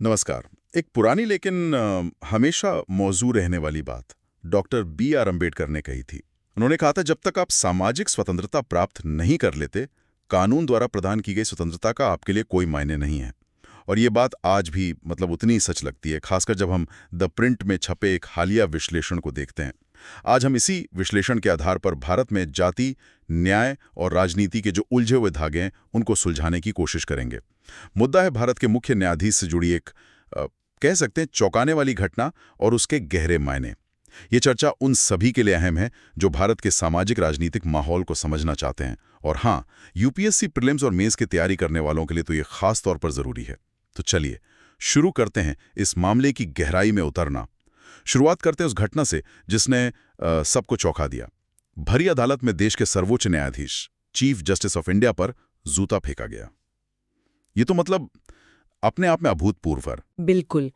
नमस्कार। एक पुरानी लेकिन हमेशा मौजू रहने वाली बात डॉक्टर B.R. अम्बेडकर ने कही थी। उन्होंने कहा था, जब तक आप सामाजिक स्वतंत्रता प्राप्त नहीं कर लेते, कानून द्वारा प्रदान की गई स्वतंत्रता का आपके लिए कोई मायने नहीं है। और ये बात आज भी उतनी ही सच लगती है, खासकर जब हम द प्रिंट में छपे एक हालिया विश्लेषण को देखते हैं। आज हम इसी विश्लेषण के आधार पर भारत में जाति, न्याय और राजनीति के जो उलझे हुए धागे हैं, उनको सुलझाने की कोशिश करेंगे। मुद्दा है भारत के मुख्य न्यायाधीश से जुड़ी एक कह सकते हैं चौंकाने वाली घटना और उसके गहरे मायने। ये चर्चा उन सभी के लिए अहम है जो भारत के सामाजिक राजनीतिक माहौल को समझना चाहते हैं, और हाँ, यूपीएससी प्रीलिम्स और मेंस की तैयारी करने वालों के लिए तो ये खास तौर पर जरूरी है। तो चलिए शुरू करते हैं इस मामले की गहराई में उतरना। शुरुआत करते हैं उस घटना से जिसने सबको चौंका दिया। भरी अदालत में देश के सर्वोच्च न्यायाधीश चीफ जस्टिस ऑफ इंडिया पर जूता फेंका गया। ये तो अपने आप में अभूतपूर्व है। बिल्कुल।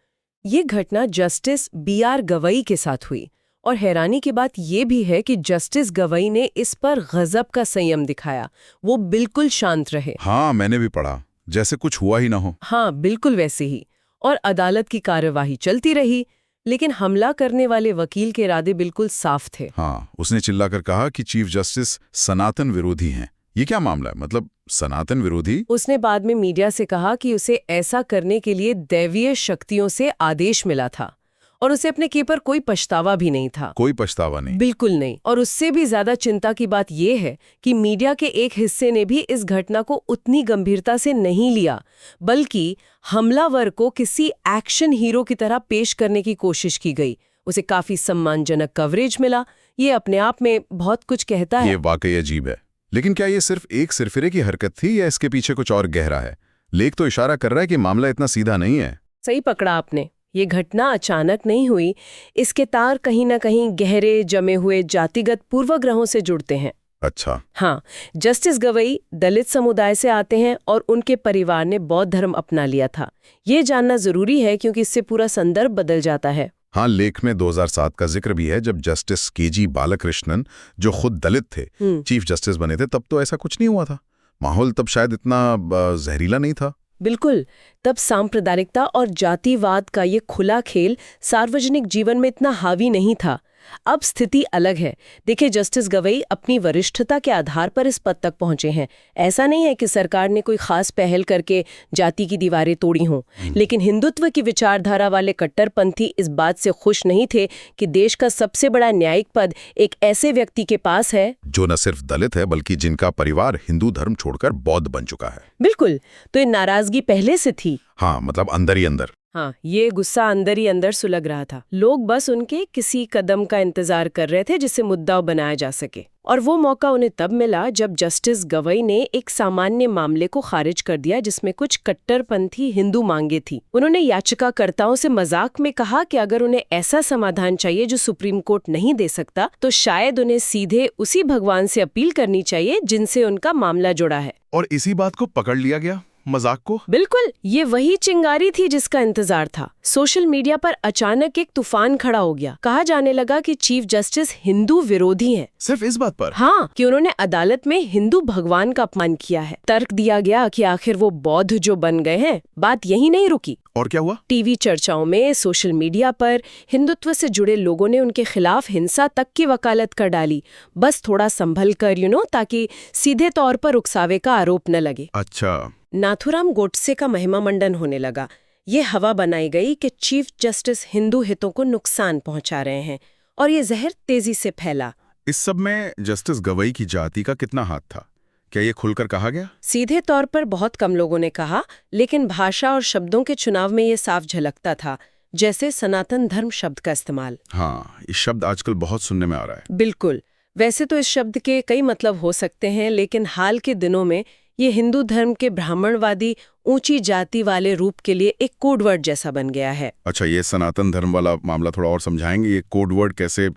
ये घटना जस्टिस B.R. गवई के साथ हुई, और हैरानी की बात यह भी है कि जस्टिस गवई ने इस पर गजब का संयम दिखाया। वो बिल्कुल शांत रहे। हाँ, मैंने भी पढ़ा, जैसे कुछ हुआ ही ना हो। हाँ, बिल्कुल वैसे ही। और अदालत की कार्यवाही चलती रही, लेकिन हमला करने वाले वकील के इरादे बिल्कुल साफ थे। हाँ, उसने चिल्लाकर कहा कि चीफ जस्टिस सनातन विरोधी हैं। ये क्या मामला है? सनातन विरोधी? उसने बाद में मीडिया से कहा कि उसे ऐसा करने के लिए दैवीय शक्तियों से आदेश मिला था, और उसे अपने के पर कोई पछतावा भी नहीं था। कोई पछतावा नहीं? बिल्कुल नहीं। और उससे भी ज्यादा चिंता की बात यह है कि मीडिया के एक हिस्से ने भी इस घटना को उतनी गंभीरता से नहीं लिया, बल्कि हमलावर को किसी एक्शन हीरो की तरह पेश करने की कोशिश की गई। उसे काफी सम्मानजनक कवरेज मिला। ये अपने आप में बहुत कुछ कहता है। ये वाकई अजीब है। लेकिन क्या ये सिर्फ एक सिरफिरे की हरकत थी या इसके पीछे कुछ और गहरा है? लेख तो इशारा कर रहा है कि मामला इतना सीधा नहीं है। सही पकड़ा आपने। ये घटना अचानक नहीं हुई। इसके तार कहीं ना कहीं गहरे जमे हुए जातिगत पूर्वाग्रहों से जुड़ते हैं। अच्छा। हाँ, जस्टिस गवई दलित समुदाय से आते हैं और उनके परिवार ने बौद्ध धर्म अपना लिया था। ये जानना जरूरी है क्योंकि इससे पूरा संदर्भ बदल जाता है। हाँ, लेख में 2007 का जिक्र भी है, जब जस्टिस के.जी. बालकृष्णन, जो खुद दलित थे, चीफ जस्टिस बने थे। तब तो ऐसा कुछ नहीं हुआ था। माहौल तब शायद इतना जहरीला नहीं था। बिल्कुल। तब सांप्रदायिकता और जातिवाद का ये खुला खेल सार्वजनिक जीवन में इतना हावी नहीं था। अब स्थिति अलग है। देखिए, जस्टिस गवई अपनी वरिष्ठता के आधार पर इस पद तक पहुंचे हैं। ऐसा नहीं है कि सरकार ने कोई खास पहल करके जाति की दीवारें तोड़ी हों। लेकिन हिंदुत्व की विचारधारा वाले कट्टरपंथी इस बात से खुश नहीं थे कि देश का सबसे बड़ा न्यायिक पद एक ऐसे व्यक्ति के पास है जो न सिर्फ दलित है, बल्कि जिनका परिवार हिंदू धर्म छोड़कर बौद्ध बन चुका है। बिल्कुल। तो ये नाराजगी पहले से थी। हाँ, अंदर ही अंदर। हाँ, ये गुस्सा अंदर ही अंदर सुलग रहा था। लोग बस उनके किसी कदम का इंतजार कर रहे थे जिससे मुद्दा बनाया जा सके। और वो मौका उन्हें तब मिला जब जस्टिस गवई ने एक सामान्य मामले को खारिज कर दिया जिसमें कुछ कट्टरपंथी हिंदू मांगे थी। उन्होंने याचिकाकर्ताओं से मजाक में कहा कि अगर उन्हें ऐसा समाधान चाहिए जो सुप्रीम कोर्ट नहीं दे सकता, तो शायद उन्हें सीधे उसी भगवान से अपील करनी चाहिए जिनसे उनका मामला जुड़ा है। और इसी बात को पकड़ लिया गया, मजाक को। बिल्कुल, ये वही चिंगारी थी जिसका इंतजार था। सोशल मीडिया पर अचानक एक तूफान खड़ा हो गया। कहा जाने लगा कि चीफ जस्टिस हिंदू विरोधी हैं। सिर्फ इस बात पर? हाँ, कि उन्होंने अदालत में हिंदू भगवान का अपमान किया है। तर्क दिया गया कि आखिर वो बौद्ध जो बन गए हैं। बात यही नहीं रुकी। और क्या हुआ? टीवी चर्चाओं में, सोशल मीडिया पर हिंदुत्व से जुड़े लोगों ने उनके खिलाफ हिंसा तक की वकालत कर डाली, बस थोड़ा संभल कर ताकि सीधे तौर पर उकसावे का आरोप न लगे। अच्छा। नाथुराम गोडसे का महिमा मंडन होने लगा। ये हवा बनाई गई कि चीफ जस्टिस हिंदू हितों को नुकसान पहुंचा रहे हैं, और ये जहर तेजी से फैला। इस सब में जस्टिस गवई की जाति का कितना हाथ था? क्या ये खुलकर कहा गया? सीधे तौर पर बहुत कम लोगों ने कहा, लेकिन भाषा और शब्दों के चुनाव में ये साफ झलकता था, जैसे सनातन धर्म शब्द का इस्तेमाल। हाँ, इस शब्द आजकल बहुत सुनने में आ रहा है। बिल्कुल। वैसे तो इस शब्द के कई मतलब हो सकते हैं, लेकिन हाल के दिनों में ये हिंदू धर्म के ब्राह्मणवादी ऊंची जाति वाले रूप के लिए एक कोडवर्ड जैसा बन गया है। अच्छा, ये सनातन धर्म वाला मामला थोड़ा और समझाएंगे? ये कोडवर्ड कैसे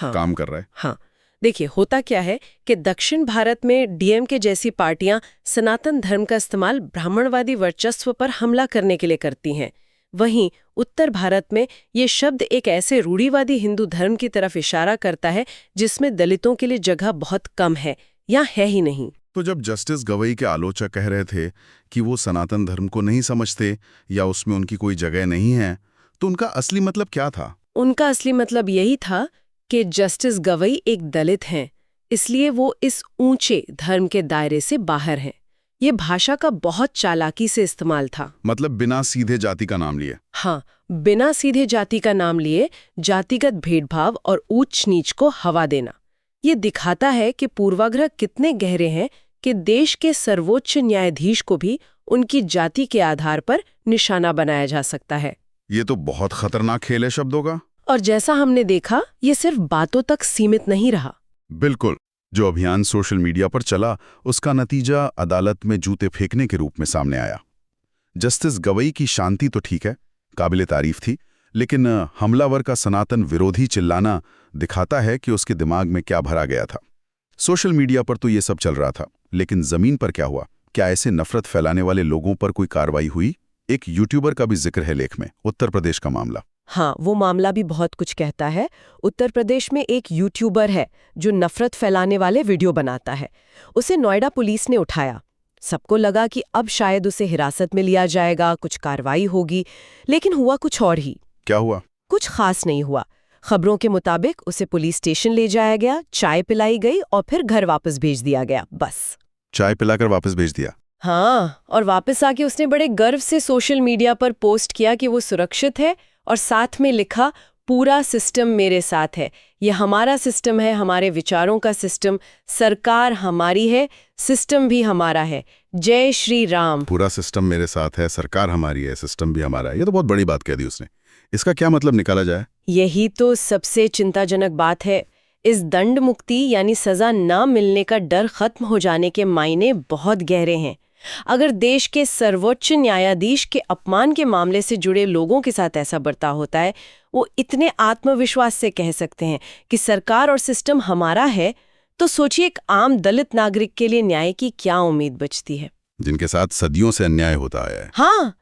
काम कर रहा है? हाँ, देखिए, होता क्या है कि दक्षिण भारत में डीएमके जैसी पार्टियां सनातन धर्म का इस्तेमाल ब्राह्मणवादी वर्चस्व पर हमला करने के लिए करती हैं। वहीं उत्तर भारत में ये शब्द एक ऐसे रूढ़िवादी हिंदू धर्म की तरफ इशारा करता है जिसमें दलितों के लिए जगह बहुत कम है या है ही नहीं। तो जब जस्टिस गवई के आलोचक कह रहे थे कि वो सनातन धर्म को नहीं समझते या उसमें उनकी कोई जगह नहीं है, तो उनका असली मतलब क्या था? उनका असली मतलब यही था कि जस्टिस गवई एक दलित हैं, इसलिए वो इस ऊंचे धर्म के दायरे से बाहर हैं। ये भाषा का बहुत चालाकी से इस्तेमाल था। मतलब बिना सीधे जाति का नाम लिए। हाँ, बिना सीधे जाति का नाम लिए जातिगत भेदभाव और ऊंच नीच को हवा देना। ये दिखाता है कि पूर्वाग्रह कितने गहरे हैं कि देश के सर्वोच्च न्यायाधीश को भी उनकी जाति के आधार पर निशाना बनाया जा सकता है। ये तो बहुत खतरनाक खेल है शब्दों का। और जैसा हमने देखा, ये सिर्फ बातों तक सीमित नहीं रहा। बिल्कुल। जो अभियान सोशल मीडिया पर चला, उसका नतीजा अदालत में जूते फेंकने के रूप में सामने आया। जस्टिस गवई की शांति तो ठीक है, काबिले तारीफ थी, लेकिन हमलावर का सनातन विरोधी चिल्लाना दिखाता है कि उसके दिमाग में क्या भरा गया था। सोशल मीडिया पर तो ये सब चल रहा था, लेकिन जमीन पर क्या हुआ? क्या ऐसे नफरत फैलाने वाले लोगों पर कोई कार्रवाई हुई? एक यूट्यूबर का भी जिक्र है लेख में, उत्तर प्रदेश का मामला। हाँ, वो मामला भी बहुत कुछ कहता है। उत्तर प्रदेश में एक यूट्यूबर है जो नफरत फैलाने वाले वीडियो बनाता है। उसे नोएडा पुलिस ने उठाया। सबको लगा कि अब शायद उसे हिरासत में लिया जाएगा, कुछ कार्रवाई होगी, लेकिन हुआ कुछ और ही। क्या हुआ? कुछ खास नहीं हुआ। खबरों के मुताबिक उसे पुलिस स्टेशन ले जाया गया, चाय पिलाई गई और फिर घर वापस भेज दिया गया। बस चाय पिलाकर वापस भेज दिया? हाँ, और वापस आके उसने बड़े गर्व से सोशल मीडिया पर पोस्ट किया कि वो सुरक्षित है और साथ में लिखा, पूरा सिस्टम मेरे साथ है, ये हमारा सिस्टम है, हमारे विचारों का सिस्टम, सरकार हमारी है, सिस्टम भी हमारा है, जय श्री राम। पूरा सिस्टम मेरे साथ है, सरकार हमारी है, सिस्टम भी हमारा है। ये तो बहुत बड़ी बात कह दी उसने। इसका क्या मतलब निकाला जाए? यही तो सबसे चिंताजनक बात है। इस दंड मुक्ति यानी सजा न मिलने का डर खत्म हो जाने के मायने बहुत गहरे हैं। अगर देश के सर्वोच्च न्यायाधीश के अपमान के मामले से जुड़े लोगों के साथ ऐसा बर्ताव होता है, वो इतने आत्मविश्वास से कह सकते हैं कि सरकार और सिस्टम हमारा है, तो सोचिए एक आम दलित नागरिक के लिए न्याय की क्या उम्मीद बचती है, जिनके साथ सदियों से अन्याय होता आया है। हाँ,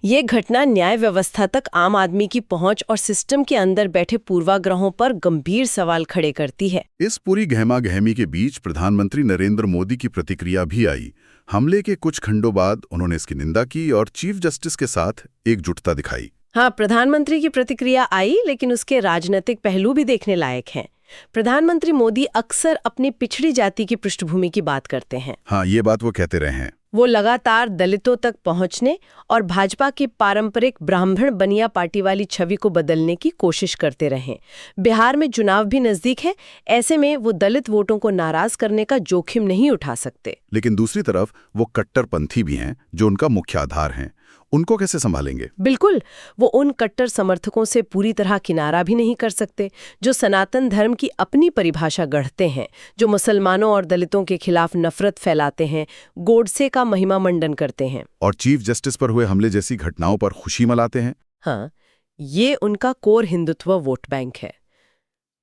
ये घटना न्याय व्यवस्था तक आम आदमी की पहुंच और सिस्टम के अंदर बैठे पूर्वाग्रहों पर गंभीर सवाल खड़े करती है। इस पूरी गहमा-गहमी के बीच प्रधानमंत्री नरेंद्र मोदी की प्रतिक्रिया भी आई। हमले के कुछ खंडों बाद उन्होंने इसकी निंदा की और चीफ जस्टिस के साथ एकजुटता दिखाई। हाँ, प्रधानमंत्री की प्रतिक्रिया आई, लेकिन उसके राजनीतिक पहलू भी देखने लायक हैं। प्रधानमंत्री मोदी अक्सर अपनी पिछड़ी जाति की पृष्ठभूमि की बात करते हैं। हाँ, ये बात वो कहते रहे हैं। वो लगातार दलितों तक पहुंचने और भाजपा की पारंपरिक ब्राह्मण बनिया पार्टी वाली छवि को बदलने की कोशिश करते रहे। बिहार में चुनाव भी नजदीक है, ऐसे में वो दलित वोटों को नाराज करने का जोखिम नहीं उठा सकते। लेकिन दूसरी तरफ वो कट्टरपंथी भी हैं, जो उनका मुख्य आधार हैं। उनको कैसे संभालेंगे? बिल्कुल, वो उन कट्टर समर्थकों से पूरी तरह किनारा भी नहीं कर सकते जो सनातन धर्म की अपनी परिभाषा गढ़ते हैं, जो मुसलमानों और दलितों के खिलाफ नफरत फैलाते हैं, गोडसे का महिमा मंडन करते हैं और चीफ जस्टिस पर हुए हमले जैसी घटनाओं पर खुशी मनाते हैं। हाँ, ये उनका कोर हिंदुत्व वोट बैंक है।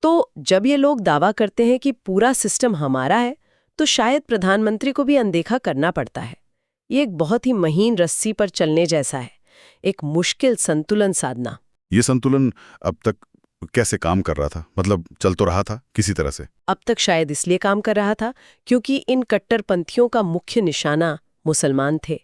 तो जब ये लोग दावा करते हैं कि पूरा सिस्टम हमारा है, तो शायद प्रधानमंत्री को भी अनदेखा करना पड़ता है। ये एक बहुत ही महीन रस्सी पर चलने जैसा है, एक मुश्किल संतुलन साधना। ये संतुलन अब तक कैसे काम कर रहा था? मतलब चल तो रहा था किसी तरह से। अब तक शायद इसलिए काम कर रहा था क्योंकि इन कट्टरपंथियों का मुख्य निशाना मुसलमान थे।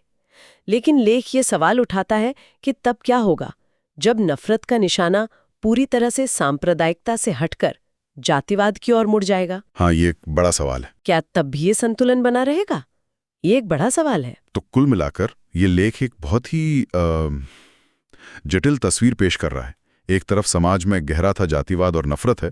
लेकिन लेख ये सवाल उठाता है कि तब क्या होगा जब नफरत का निशाना पूरी तरह से सांप्रदायिकता से हटकर जातिवाद की ओर मुड़ जाएगा? हाँ, ये एक बड़ा सवाल है। क्या तब भी ये संतुलन बना रहेगा? ये एक बड़ा सवाल है। तो कुल मिलाकर ये लेख एक बहुत ही जटिल तस्वीर पेश कर रहा है। एक तरफ समाज में गहरा था जातिवाद और नफरत है,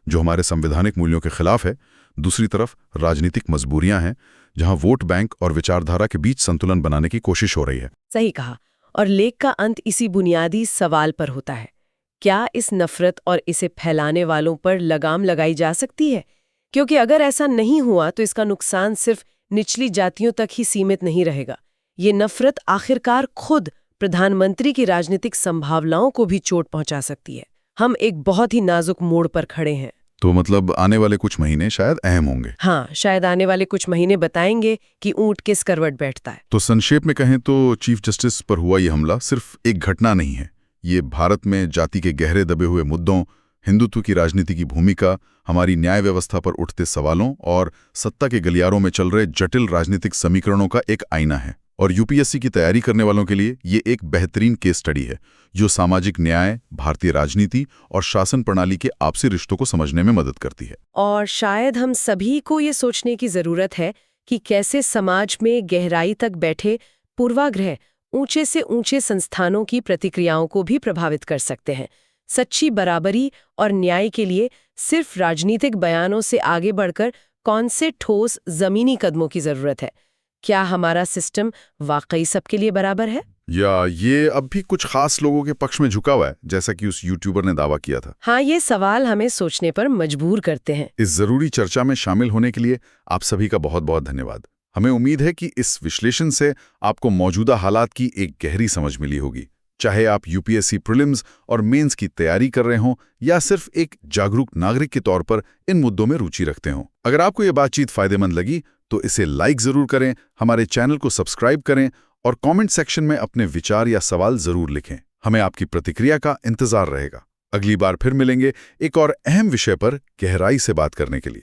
जो हमारे संवैधानिक मूल्यों के खिलाफ है। दूसरी तरफ राजनीतिक मजबूरियां हैं, जहां वोट बैंक और विचारधारा के बीच संतुलन बनाने की कोशिश हो रही है। सही कहा। और लेख का अंत इसी बुनियादी सवाल पर होता है, क्या इस नफरत और इसे फैलाने वालों पर लगाम लगाई जा सकती है? क्योंकि अगर ऐसा नहीं हुआ तो इसका नुकसान सिर्फ निचली जातियों तक ही सीमित नहीं रहेगा। ये नफरत आखिरकार खुद प्रधानमंत्री की राजनीतिक संभावनाओं को भी चोट पहुंचा सकती है। हम एक बहुत ही नाजुक मोड़ पर खड़े हैं। तो मतलब आने वाले कुछ महीने शायद अहम होंगे। हाँ, शायद आने वाले कुछ महीने बताएंगे कि ऊंट किस करवट बैठता है। तो संक्षेप में कहें तो चीफ जस्टिस पर हुआ ये हमला सिर्फ एक घटना नहीं है। ये भारत में जाति के गहरे दबे हुए मुद्दों, हिंदुत्व की राजनीति की भूमिका, हमारी न्याय व्यवस्था पर उठते सवालों और सत्ता के गलियारों में चल रहे जटिल राजनीतिक समीकरणों का एक आईना है। और यूपीएससी की तैयारी करने वालों के लिए ये एक बेहतरीन केस स्टडी है जो सामाजिक न्याय, भारतीय राजनीति और शासन प्रणाली के आपसी रिश्तों को समझने में मदद करती है। और शायद हम सभी को ये सोचने की जरूरत है कि कैसे समाज में गहराई तक बैठे पूर्वाग्रह ऊंचे से ऊंचे संस्थानों की प्रतिक्रियाओं को भी प्रभावित कर सकते हैं। सच्ची बराबरी और न्याय के लिए सिर्फ राजनीतिक बयानों से आगे बढ़कर कौन से ठोस जमीनी कदमों की जरूरत है? क्या हमारा सिस्टम वाकई सबके लिए बराबर है, या ये अब भी कुछ खास लोगों के पक्ष में झुका हुआ है, जैसा कि उस यूट्यूबर ने दावा किया था? हाँ, ये सवाल हमें सोचने पर मजबूर करते हैं। इस जरूरी चर्चा में शामिल होने के लिए आप सभी का बहुत बहुत धन्यवाद। हमें उम्मीद है कि इस विश्लेषण से आपको मौजूदा हालात की एक गहरी समझ मिली होगी। चाहे आप यूपीएससी प्रीलिम्स और मेंस की तैयारी कर रहे हों या सिर्फ एक जागरूक नागरिक के तौर पर इन मुद्दों में रुचि रखते हों। अगर आपको ये बातचीत फायदेमंद लगी तो इसे लाइक जरूर करें, हमारे चैनल को सब्सक्राइब करें और कमेंट सेक्शन में अपने विचार या सवाल जरूर लिखें। हमें आपकी प्रतिक्रिया का इंतजार रहेगा। अगली बार फिर मिलेंगे एक और अहम विषय पर गहराई से बात करने के लिए।